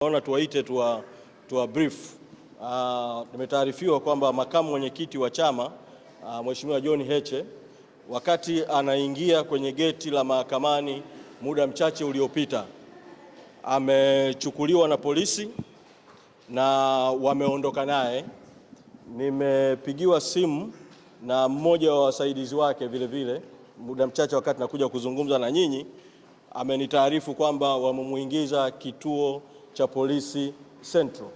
Naona tuwaite tuwa brief. Nimetaarifiwa kwamba makamu mwenyekiti wa chama Mheshimiwa John Heche wakati anaingia kwenye geti la mahakamani muda mchache uliopita amechukuliwa na polisi na wameondoka naye. Nimepigiwa simu na mmoja wa wasaidizi wake vile muda mchache wakati nakuja kuzungumza na nyinyi, amenitaarifu kwamba wamemuingiza kituo cha polisi Central.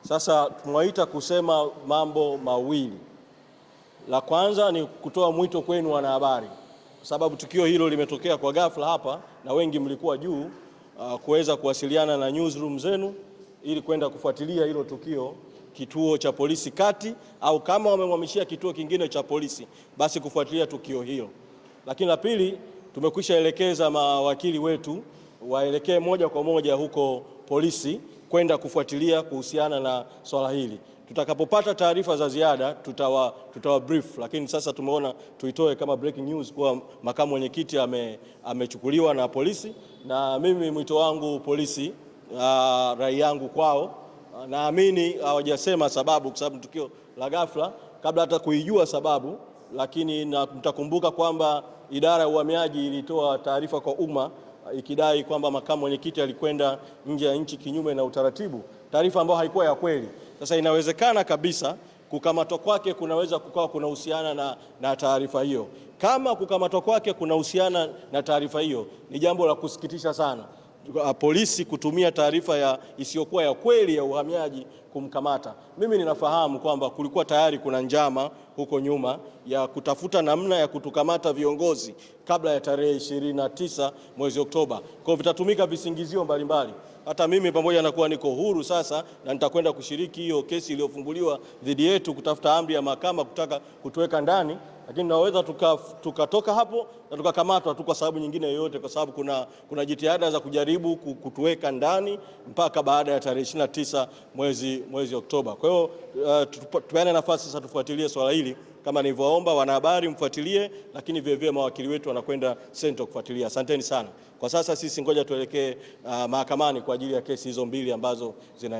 Sasa tumewaita kusema mambo mawili. La kwanza ni kutoa mwito kwenu wanahabari, sababu tukio hilo limetokea kwa ghafla hapa na wengi mlikuwa juu, kuweza kuwasiliana na newsroom zenu ili kwenda kufuatilia hilo tukio kituo cha polisi kati, au kama wamemhamishia kituo kingine cha polisi basi kufuatilia tukio hilo. Lakini la pili, tumekwisha elekeza mawakili wetu waelekee moja kwa moja huko polisi kwenda kufuatilia kuhusiana na swala hili. Tutakapopata taarifa za ziada tutawa brief, lakini sasa tumeona tuitoe kama breaking news kwa makamu mwenyekiti amechukuliwa na polisi. Na mimi mwito wangu polisi, rai yangu kwao, naamini hawajasema sababu kwa sababu tukio la ghafla kabla hata kuijua sababu, lakini mtakumbuka kwamba idara ya uhamiaji ilitoa taarifa kwa umma ikidai kwamba makamu mwenyekiti alikwenda nje ya nchi kinyume na utaratibu, taarifa ambayo haikuwa ya kweli. Sasa inawezekana kabisa kukamatwa kwake kunaweza kukawa kunahusiana na taarifa hiyo. Kama kukamatwa kwake kunahusiana na taarifa hiyo, ni jambo la kusikitisha sana polisi kutumia taarifa isiyokuwa ya kweli ya uhamiaji kumkamata. Mimi ninafahamu kwamba kulikuwa tayari kuna njama huko nyuma ya kutafuta namna ya kutukamata viongozi kabla ya tarehe 29 mwezi Oktoba. Kwa hivyo vitatumika visingizio mbalimbali. Hata mimi pamoja na kuwa niko huru sasa na nitakwenda kushiriki hiyo kesi iliyofunguliwa dhidi yetu kutafuta amri ya mahakama kutaka kutuweka ndani, lakini naweza tukatoka hapo na tukakamatwa tu kwa sababu nyingine yoyote, kwa sababu kuna jitihada za kujaribu kutuweka ndani mpaka baada ya tarehe 29 mwezi Oktoba. Kwa hiyo tupeane nafasi sasa tufuatilie swala hili kama nilivyoomba wanahabari mfuatilie, lakini vile mawakili wetu wanakwenda Central kufuatilia. Asanteni sana. Kwa sasa sisi ngoja tuelekee mahakamani kwa ajili ya kesi hizo mbili ambazo zinaendelea.